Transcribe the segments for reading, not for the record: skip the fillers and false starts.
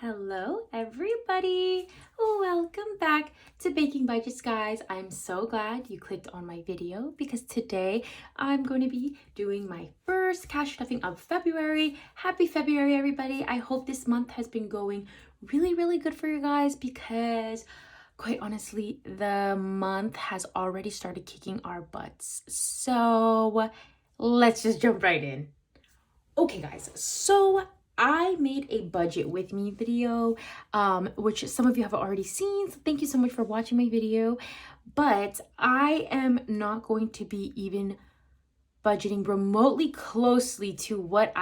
Hello everybody, welcome back to Baking Budgets, guys. I'm so glad you clicked on my video because today I'm going to be doing my first cash stuffing of February. Happy February, everybody. I hope this month has been going really good for you guys because quite honestly, the month has already started kicking our butts. So let's just jump right in. Okay guys, so I made a budget with me video, which some of you have already seen. So thank you so much for watching my video. But I am not going to be even budgeting remotely closely to what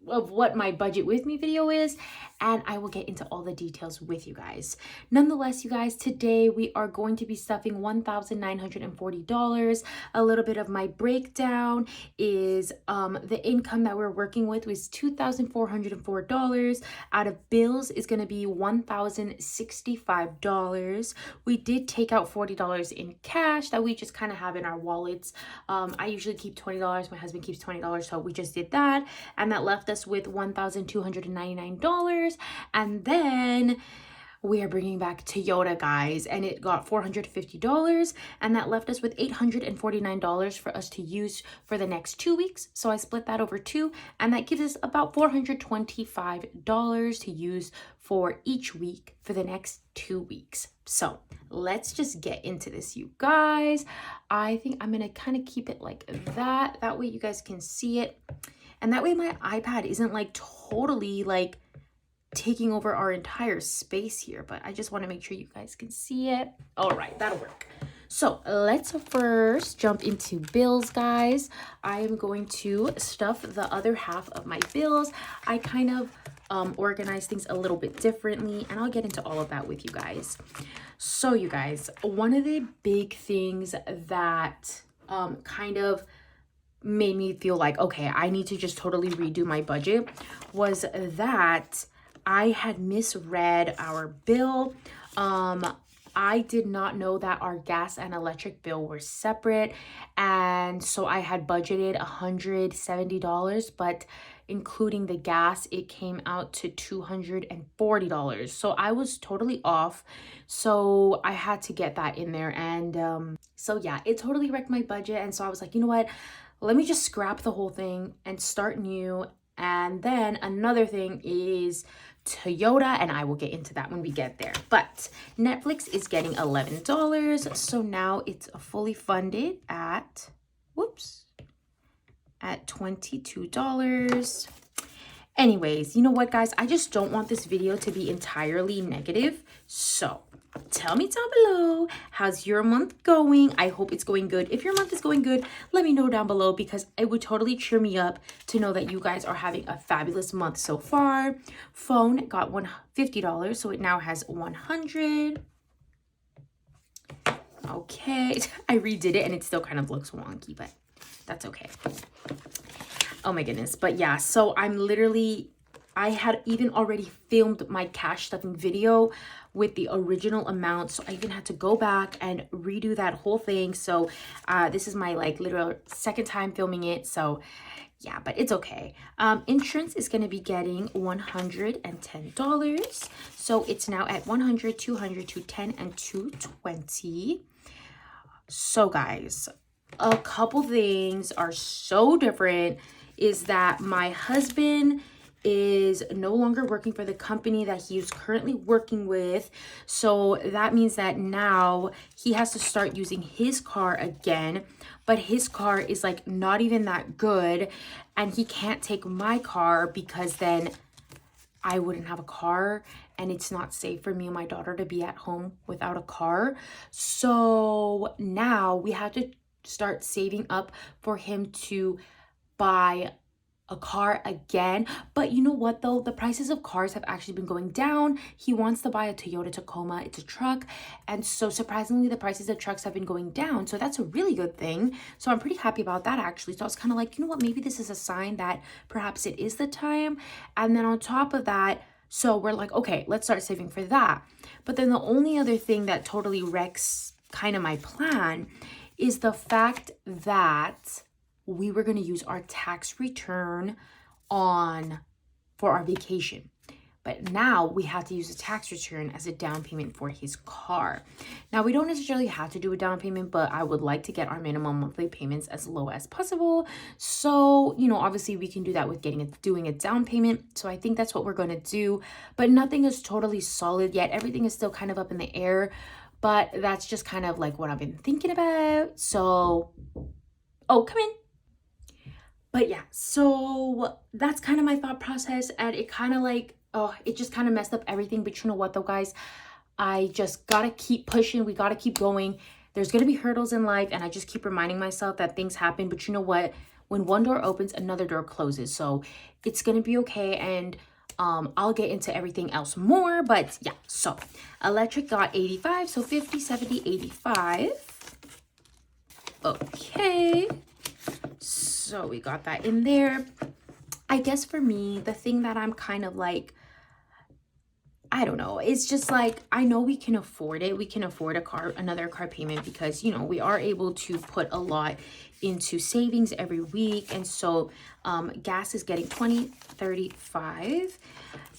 what my budget with me video is, and I will get into all the details with you guys. Nonetheless, you guys, today we are going to be stuffing $1,940. A little bit of my breakdown is the income that we're working with was $2,404. Out of bills is going to be $1,065. We did take out $40 in cash that we just kind of have in our wallets. I usually keep $20. My husband keeps $20, so we just did that, and that left us with $1,299. And then we are bringing back Toyota, guys, and it got $450, and that left us with $849 for us to use for the next 2 weeks. So I split that over two, and that gives us about $425 to use for each week for the next 2 weeks. So let's just get into this, you guys. I think I'm gonna kind of keep it like that. That way you guys can see it, and that way my iPad isn't like totally like taking over our entire space here, but I just want to make sure you guys can see it. All right, that'll work. So let's first jump into bills, guys. I am going to stuff the other half of my bills. I kind of organize things a little bit differently, and I'll get into all of that with you guys. So you guys, one of the big things that kind of made me feel like, okay, I need to just totally redo my budget was that I had misread our bill. I did not know that our gas and electric bill were separate, and so I had budgeted $170, but including the gas, it came out to $240. So I was totally off, so I had to get that in there, and so yeah, it totally wrecked my budget. And so I was like, you know what, let me just scrap the whole thing and start new. And then another thing is Toyota, and I will get into that when we get there. But Netflix is getting $11, so now it's fully funded at, at $22. Anyways, you know what, guys? I just don't want this video to be entirely negative. So tell me down below, how's your month going? I hope it's going good. If your month is going good, let me know down below, because it would totally cheer me up to know that you guys are having a fabulous month so far. Phone got $150, so it now has 100. Okay, I redid it and it still kind of looks wonky, but that's okay. Oh my goodness. But yeah, so I had even already filmed my cash stuffing video with the original amount, so I even had to go back and redo that whole thing. So this is my like literal second time filming it, so yeah, but it's okay. Insurance is going to be getting $110, so it's now at 100, 200, 210, and 220. So guys, a couple things are so different is that my husband is no longer working for the company that he's currently working with. So that means that now he has to start using his car again, but his car is like not even that good, and he can't take my car because then I wouldn't have a car, and it's not safe for me and my daughter to be at home without a car. So now we have to start saving up for him to buy a car again. But you know what though, the prices of cars have actually been going down. He wants to buy a Toyota Tacoma. It's a truck, and so surprisingly the prices of trucks have been going down, so that's a really good thing. So I'm pretty happy about that, actually. So I was kind of like, you know what, maybe this is a sign that perhaps it is the time. And then on top of that, so we're like, okay, let's start saving for that. But then the only other thing that totally wrecks kind of my plan is the fact that we were going to use our tax return for our vacation. but now we have to use a tax return as a down payment for his car. Now, we don't necessarily have to do a down payment, but I would like to get our minimum monthly payments as low as possible. So, you know, obviously we can do that with doing a down payment. So I think that's what we're going to do, but nothing is totally solid yet. Everything is still kind of up in the air, but that's just kind of like what I've been thinking about. So, oh, come in. But yeah, so that's kind of my thought process, and it kind of like, oh, it just kind of messed up everything. But you know what though, guys? I just gotta keep pushing. We gotta keep going. There's gonna be hurdles in life, and I just keep reminding myself that things happen. But you know what? When one door opens, another door closes. So it's gonna be okay, and I'll get into everything else more. But yeah, so electric got 85, so 50, 70, 85. Okay. So we got that in there. I guess for me, the thing that I'm kind of like, I don't know, it's just like, I know we can afford it. We can afford another car payment because, you know, we are able to put a lot into savings every week. And so gas is getting 20, 35.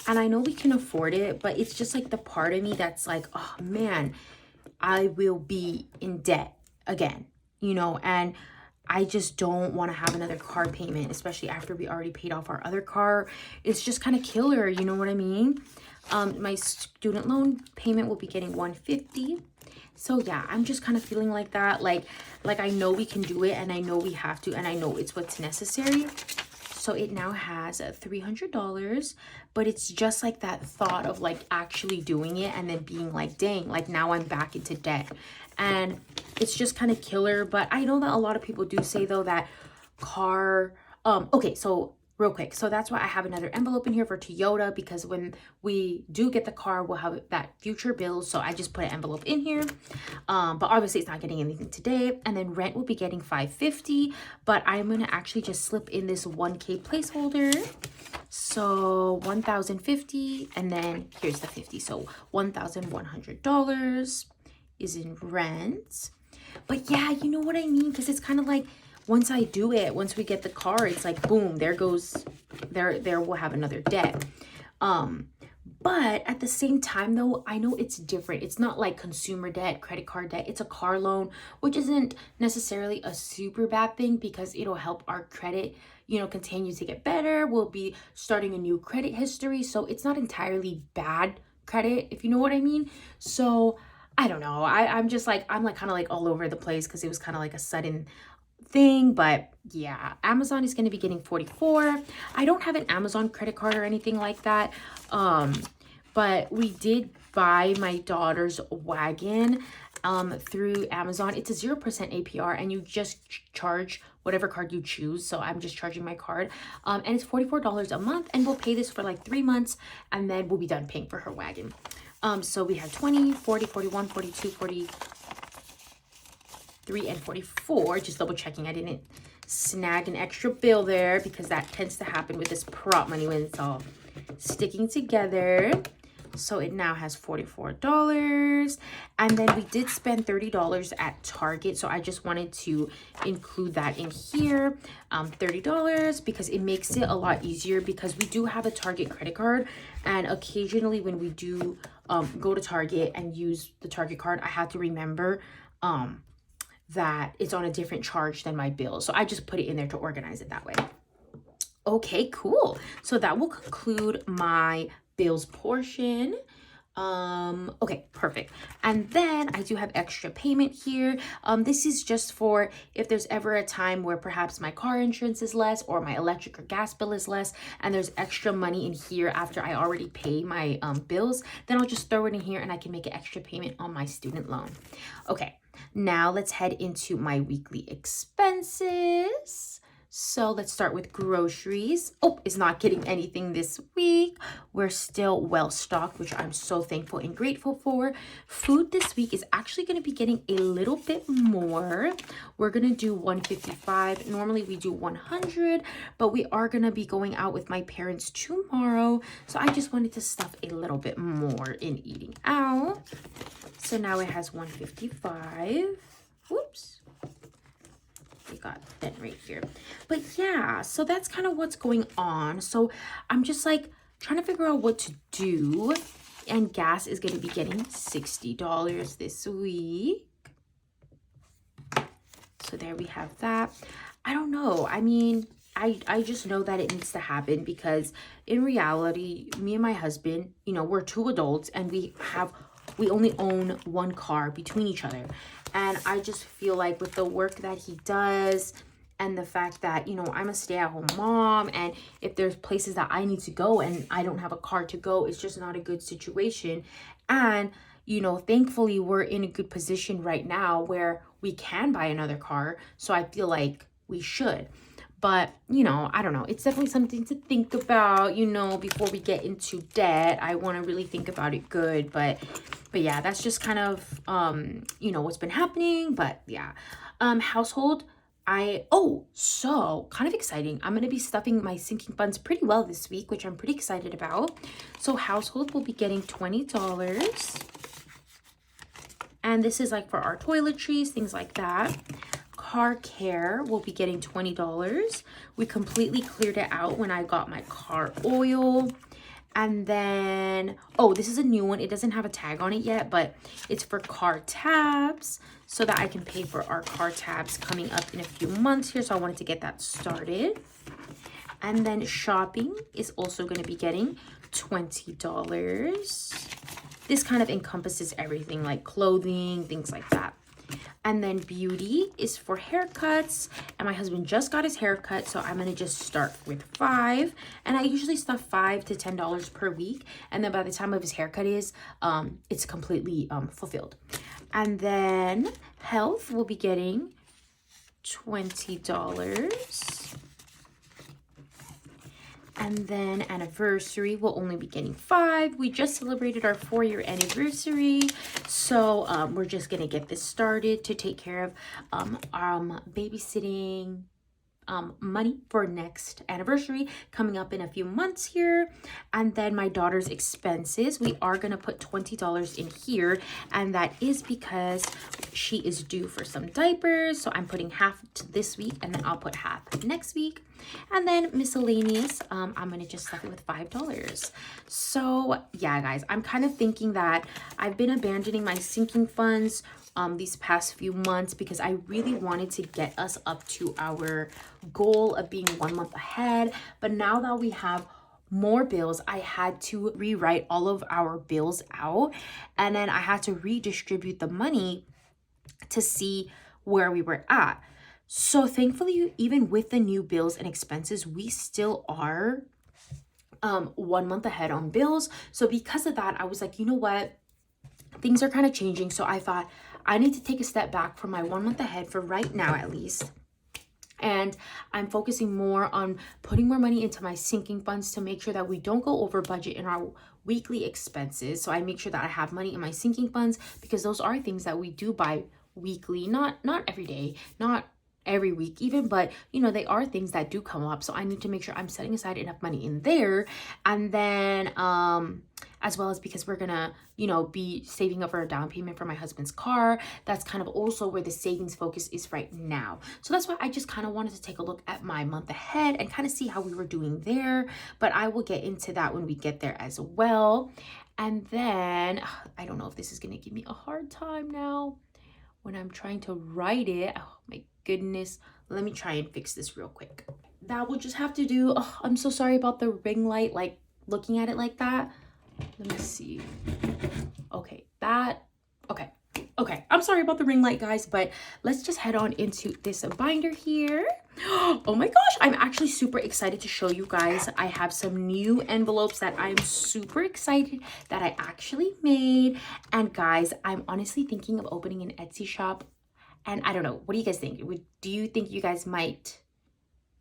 And I know we can afford it, but it's just like the part of me that's like, oh man, I will be in debt again, you know, and I just don't want to have another car payment, especially after we already paid off our other car. It's just kind of killer, you know what I mean? My student loan payment will be getting 150. So yeah, I'm just kind of feeling like that. Like I know we can do it, and I know we have to, and I know it's what's necessary. So it now has $300, but it's just like that thought of like actually doing it and then being like, dang, like now I'm back into debt. And it's just kind of killer. But I know that a lot of people do say though that okay, so real quick, so that's why I have another envelope in here for Toyota, because when we do get the car, we'll have that future bill. So I just put an envelope in here, but obviously it's not getting anything today. And then rent will be getting $550, but I'm gonna actually just slip in this 1K placeholder. So $1,050, and then here's the 50, so $1,100 is in rent. But yeah, you know what I mean, because it's kind of like, once I do it, once we get the car, it's like boom, there goes, there we'll have another debt. But at the same time though, I know it's different. It's not like consumer debt, credit card debt. It's a car loan, which isn't necessarily a super bad thing because it'll help our credit, you know, continue to get better. We'll be starting a new credit history, so it's not entirely bad credit, if you know what I mean. So I don't know. I'm just like, I'm like kind of like all over the place because it was kind of like a sudden thing. But yeah, Amazon is going to be getting 44. I don't have an Amazon credit card or anything like that. But we did buy my daughter's wagon through Amazon. It's a 0% APR, and you just charge whatever card you choose. So I'm just charging my card, and it's $44 a month, and we'll pay this for like 3 months, and then we'll be done paying for her wagon. So we have 20, 40, 41, 42, 43, and 44. Just double checking I didn't snag an extra bill there, because that tends to happen with this prop money when it's all sticking together. So it now has $44, and then we did spend $30 at Target, so I just wanted to include that in here. $30, because it makes it a lot easier, because we do have a Target credit card, and occasionally when we do go to Target and use the Target card, I have to remember that it's on a different charge than my bill, so I just put it in there to organize it that way. Okay, cool. So that will conclude my bills portion. Okay, perfect. And then I do have extra payment here. This is just for if there's ever a time where perhaps my car insurance is less, or my electric or gas bill is less, and there's extra money in here after I already pay my bills, then I'll just throw it in here and I can make an extra payment on my student loan. Okay, now let's head into my weekly expenses. So let's start with groceries. Oh, is not getting anything this week. We're still well stocked, which I'm so thankful and grateful for. Food this week is actually going to be getting a little bit more. We're going to do 155. Normally we do 100, but we are going to be going out with my parents tomorrow. So I just wanted to stuff a little bit more in eating out. So now it has 155. Whoops. We got that right here. But yeah, so that's kind of what's going on. So I'm just like trying to figure out what to do. And gas is going to be getting $60 this week. So there we have that. I don't know. I mean, I just know that it needs to happen because in reality, me and my husband, you know, we're 2 adults and we only own 1 car between each other. And I just feel like with the work that he does and the fact that, you know, I'm a stay-at-home mom, and if there's places that I need to go and I don't have a car to go, it's just not a good situation. And, you know, thankfully we're in a good position right now where we can buy another car. So I feel like we should. But, you know, I don't know. It's definitely something to think about, you know, before we get into debt. I want to really think about it good. But yeah, that's just kind of, you know, what's been happening. But yeah, household, so kind of exciting. I'm going to be stuffing my sinking funds pretty well this week, which I'm pretty excited about. So household will be getting $20. And this is like for our toiletries, things like that. Car care will be getting $20. We completely cleared it out when I got my car oil. And then, oh, this is a new one. It doesn't have a tag on it yet, but it's for car tabs so that I can pay for our car tabs coming up in a few months here. So I wanted to get that started. And then shopping is also going to be getting $20. This kind of encompasses everything like clothing, things like that. And then beauty is for haircuts, and my husband just got his haircut, so I'm gonna just start with $5. And I usually stuff $5 to $10 per week, and then by the time of his haircut is it's completely fulfilled. And then health will be getting $20. And then anniversary will only be getting $5. We just celebrated our 4-year anniversary. So we're just going to get this started to take care of babysitting money for next anniversary coming up in a few months here. And then my daughter's expenses, we are going to put $20 in here, and that is because she is due for some diapers. So I'm putting half to this week, and then I'll put half next week. And then miscellaneous, I'm going to just stuff it with $5. So yeah, guys, I'm kind of thinking that I've been abandoning my sinking funds these past few months because I really wanted to get us up to our goal of being 1 month ahead. But now that we have more bills, I had to rewrite all of our bills out, and then I had to redistribute the money to see where we were at. So thankfully, even with the new bills and expenses, we still are 1 month ahead on bills. So because of that, I was like, you know what? Things are kind of changing. So I thought I need to take a step back from my 1 month ahead for right now, at least. And I'm focusing more on putting more money into my sinking funds to make sure that we don't go over budget in our weekly expenses. So I make sure that I have money in my sinking funds because those are things that we do buy weekly, not every day, not every week even, but you know, they are things that do come up. So I need to make sure I'm setting aside enough money in there. And then as well as because we're gonna, you know, be saving up for a down payment for my husband's car. That's kind of also where the savings focus is right now. So that's why I just kind of wanted to take a look at my month ahead and kind of see how we were doing there. But I will get into that when we get there as well. And then I don't know if this is gonna give me a hard time now when I'm trying to write it. Oh my goodness. Let me try and fix this real quick. That will just have to do. Oh, I'm so sorry about the ring light, like looking at it like that. Let me see. Okay, okay. I'm sorry about the ring light, guys, but let's just head on into this binder here. Oh my gosh, I'm actually super excited to show you guys. I have some new envelopes that I'm super excited that I actually made. And guys, I'm honestly thinking of opening an Etsy shop. And I don't know, what do you guys think? Do you think you guys might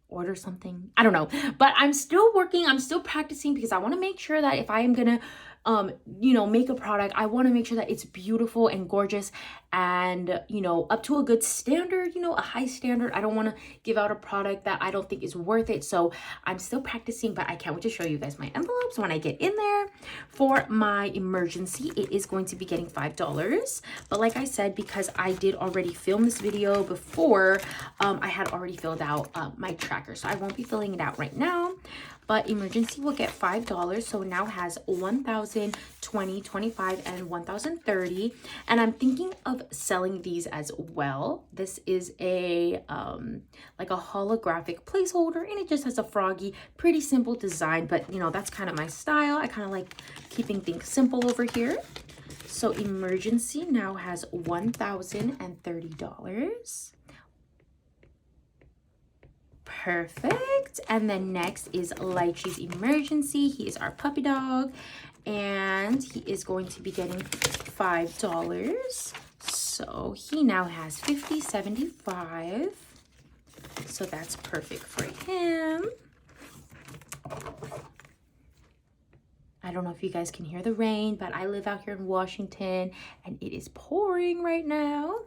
order something? I don't know, but I'm still working. I'm still practicing because I want to make sure that if I am gonna you know, make a product, I want to make sure that it's beautiful and gorgeous and, you know, up to a good standard, you know, a high standard. I don't want to give out a product that I don't think is worth it. So I'm still practicing, but I can't wait to show you guys my envelopes when I get in there. For my emergency, it is going to be getting $5. But like I said, because I did already film this video before, I had already filled out my tracker. So I won't be filling it out right now. but emergency will get $5. So it now has 1,000, 20, 25, and 1,030. And I'm thinking of selling these as well. This is a like a holographic placeholder, and it just has a froggy, pretty simple design, but you know, that's kind of my style. I kind of like keeping things simple over here. So emergency now has $1,030. Perfect. And then next is Lychee's emergency. He is our puppy dog, and he is going to be getting $5. So he now has 50, 75. So that's perfect for him. I don't know if you guys can hear the rain, but I live out here in Washington and it is pouring right now.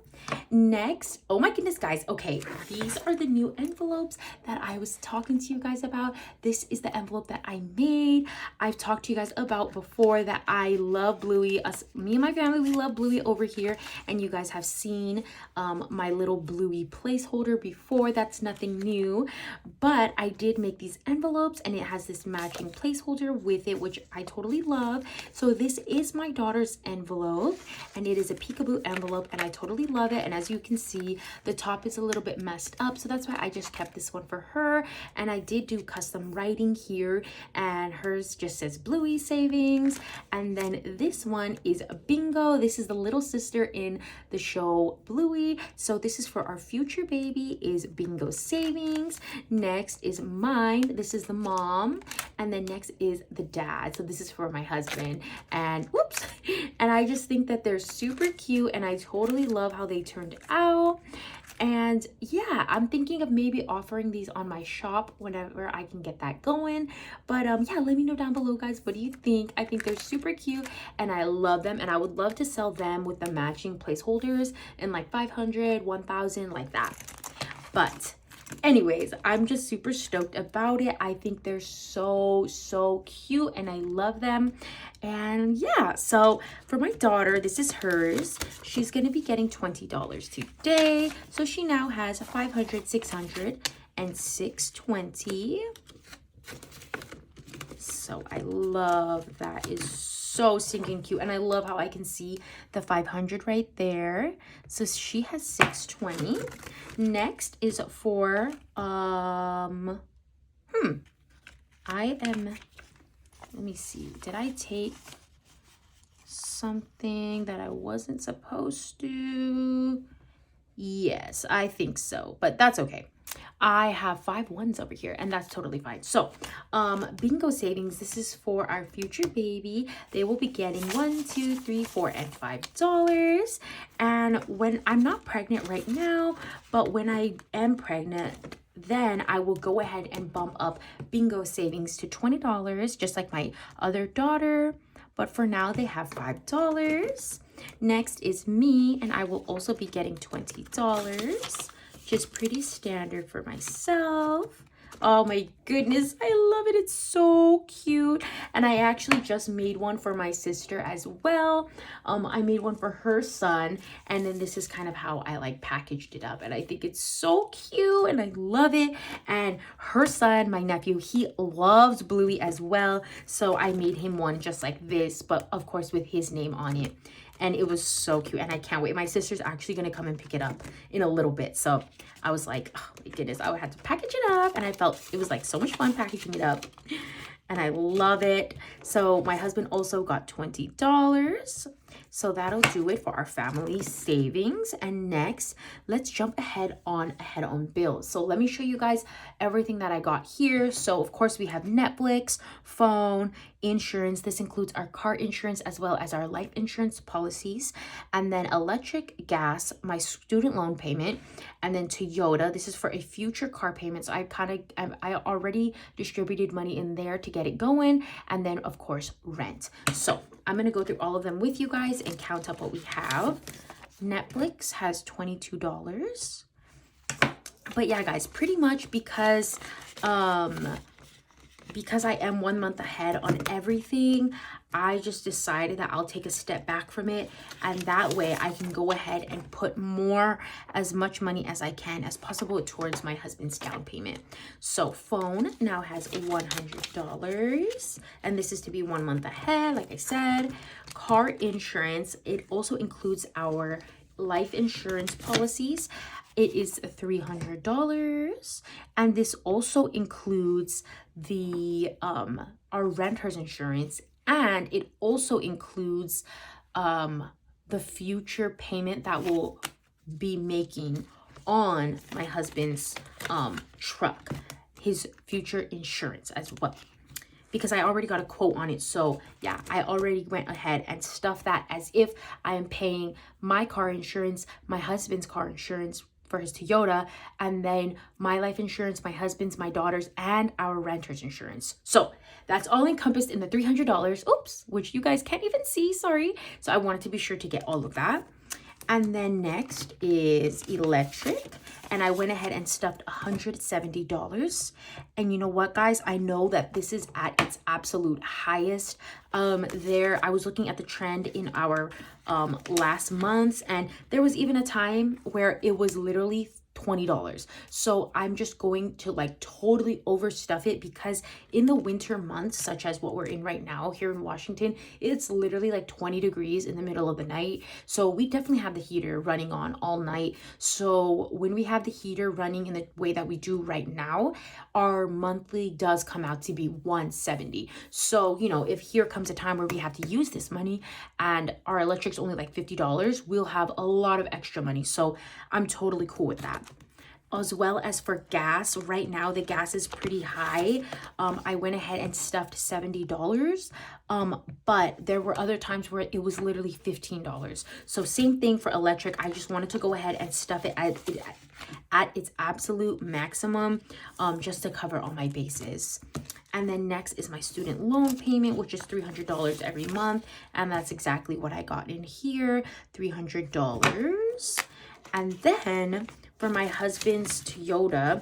Next, oh my goodness, guys. Okay, these are the new envelopes that I was talking to you guys about. This is the envelope that I made. I've talked to you guys about before that I love Bluey. Me and my family, we love Bluey over here. And you guys have seen my little Bluey placeholder before. That's nothing new. But I did make these envelopes and it has this matching placeholder with it, which I totally love. So this is my daughter's envelope and it is a peekaboo envelope and I totally love it. And as you can see, the top is a little bit messed up, so that's why I just kept this one for her. And I did do custom writing here, and hers just says Bluey Savings. And then this one is Bingo. This is the little sister in the show Bluey, so this is for our future baby, is Bingo Savings. Next is mine. This is the mom, and then next is the dad. So this is for my husband. And whoops, and I just think that they're super cute, and I totally love how they turned out. And yeah, I'm thinking of maybe offering these on my shop whenever I can get that going. But yeah, let me know down below, guys, what do you think? I think they're super cute and I love them, and I would love to sell them with the matching placeholders in like 500, 1,000, like that. But anyways, I'm just super stoked about it. I think they're so cute and I love them. And yeah, so for my daughter, this is hers. She's gonna be getting $20 today. So she now has 500, 600, and 620. So I love that. Is so stinking cute, and I love how I can see the 500 right there. So she has 620. Next is for let me see, did I take something that I wasn't supposed to? Yes, I think so, but that's okay. I have 5 ones over here, and that's totally fine. So Bingo Savings, this is for our future baby. They will be getting $1, $2, $3, $4, and $5. And when I'm not pregnant right now, but when I am pregnant, then I will go ahead and bump up Bingo Savings to $20, just like my other daughter. But for now, they have $5. Next is me, and I will also be getting $20. Just pretty standard for myself. Oh my goodness, I love it. It's so cute. And I actually just made one for my sister as well. I made one for her son, and then this is kind of how I like packaged it up, and I think it's so cute and I love it. And her son, my nephew, he loves Bluey as well, so I made him one just like this, but of course with his name on it. And it was so cute, and I can't wait. My sister's actually gonna come and pick it up in a little bit. So I was like, oh my goodness, I would have to package it up. And I felt it was like so much fun packaging it up. And I love it. So my husband also got $20. So that'll do it for our family savings. And next, let's jump ahead on bills. So let me show you guys everything that I got here. So of course we have Netflix, phone, insurance. This includes our car insurance as well as our life insurance policies. And then electric, gas, my student loan payment, and then Toyota. This is for a future car payment. So I already distributed money in there to get it going. And then of course rent. So I'm going to go through all of them with you guys and count up what we have. Netflix has $22. But yeah, guys, pretty much because I am 1 month ahead on everything, I just decided that I'll take a step back from it, and that way I can go ahead and put as much money as I can as possible towards my husband's down payment. So phone now has $100, and this is to be 1 month ahead, like I said. Car insurance, it also includes our life insurance policies. It is $300, and this also includes the our renter's insurance, and it also includes the future payment that we'll be making on my husband's truck, his future insurance as well, because I already got a quote on it. So yeah, I already went ahead and stuffed that as if I am paying my car insurance, my husband's car insurance for his Toyota, and then my life insurance, my husband's, my daughter's, and our renter's insurance. So that's all encompassed in the $300. Oops, which you guys can't even see, sorry. So I wanted to be sure to get all of that. And then next is electric, and I went ahead and stuffed $170. And you know what, guys, I know that this is at its absolute highest. I was looking at the trend in our last months, and there was even a time where it was literally $20. So I'm just going to like totally overstuff it, because in the winter months, such as what we're in right now here in Washington, it's literally like 20 degrees in the middle of the night. So we definitely have the heater running on all night. So when we have the heater running in the way that we do right now, our monthly does come out to be $170. So, you know, if here comes a time where we have to use this money and our electric's only like $50, we'll have a lot of extra money. So I'm totally cool with that. As well as for gas, right now the gas is pretty high. I went ahead and stuffed $70, but there were other times where it was literally $15. So same thing for electric. I just wanted to go ahead and stuff it at its absolute maximum, just to cover all my bases. And then next is my student loan payment, which is $300 every month, and that's exactly what I got in here, $300. And then for my husband's Toyota,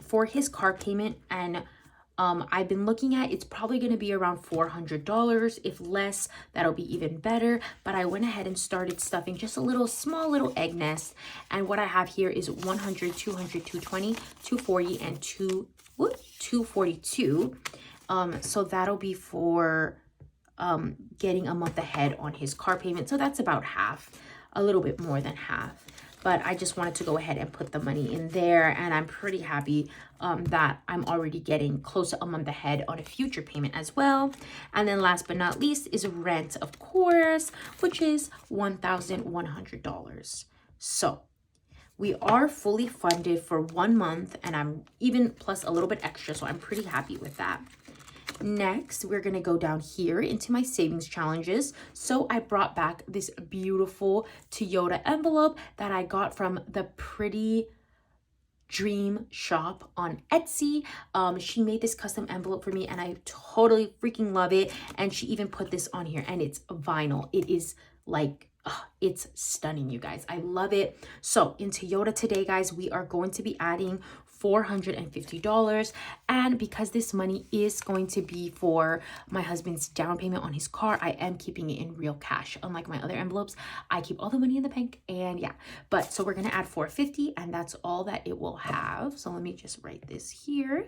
for his car payment, and I've been looking at, it's probably going to be around $400. If less, that'll be even better. But I went ahead and started stuffing just a small little egg nest. And what I have here is 100, 200, 220, 240, and 242. So that'll be for getting a month ahead on his car payment. So that's about half, a little bit more than half. But I just wanted to go ahead and put the money in there, and I'm pretty happy that I'm already getting close to a month ahead on a future payment as well. And then last but not least is rent, of course, which is $1,100. So we are fully funded for 1 month, and I'm even plus a little bit extra, so I'm pretty happy with that. Next, we're going to go down here into my savings challenges. So I brought back this beautiful Toyota envelope that I got from the Pretty Dream shop on Etsy. She made this custom envelope for me, and I totally freaking love it. And she even put this on here, and it's vinyl. It is like, it's stunning, you guys. I love it. So in Toyota today, guys, we are going to be adding $450, and because this money is going to be for my husband's down payment on his car, I am keeping it in real cash. Unlike my other envelopes, I keep all the money in the bank. And yeah, but so we're gonna add $450, and that's all that it will have. So let me just write this here.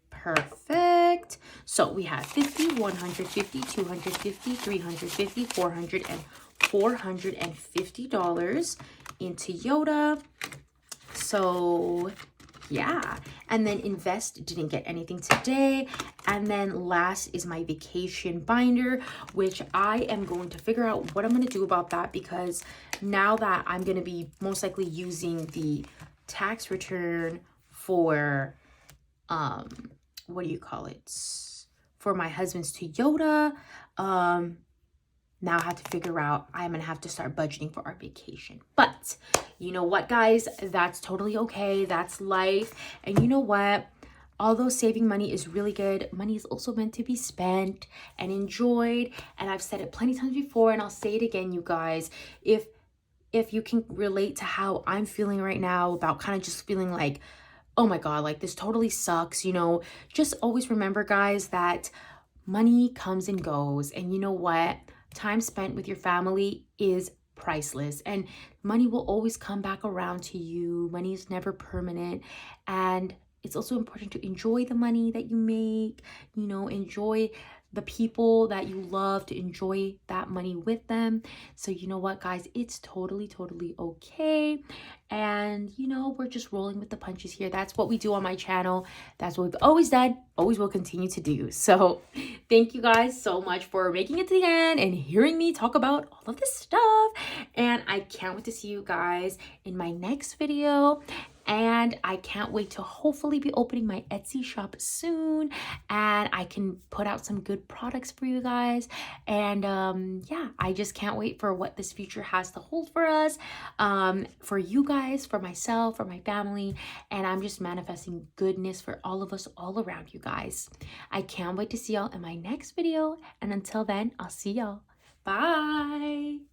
Perfect. So we have 50, 150, 250, 350, 400, and $450 in Toyota. So yeah, and then invest, didn't get anything today. And then last is my vacation binder, which I am going to figure out what I'm going to do about that, because now that I'm going to be most likely using the tax return for what do you call it, for my husband's Toyota, now I have to figure out, I'm going to have to start budgeting for our vacation. But you know what, guys? That's totally okay. That's life. And you know what? Although saving money is really good, money is also meant to be spent and enjoyed. And I've said it plenty of times before, and I'll say it again, you guys. If you can relate to how I'm feeling right now about kind of just feeling like, oh my God, like this totally sucks, you know, just always remember, guys, that money comes and goes. And you know what? Time spent with your family is priceless, and money will always come back around to you. Money is never permanent. And it's also important to enjoy the money that you make, enjoy the people that you love, to enjoy that money with them. So you know what, guys, it's totally okay. And we're just rolling with the punches here. That's what we do on my channel. That's what we've always done, always will continue to do. So thank you guys so much for making it to the end and hearing me talk about all of this stuff. And I can't wait to see you guys in my next video. And I can't wait to hopefully be opening my Etsy shop soon, and I can put out some good products for you guys. And yeah, I just can't wait for what this future has to hold for us, for you guys, for myself, for my family. And I'm just manifesting goodness for all of us all around, you guys. I can't wait to see y'all in my next video. And until then, I'll see y'all. Bye.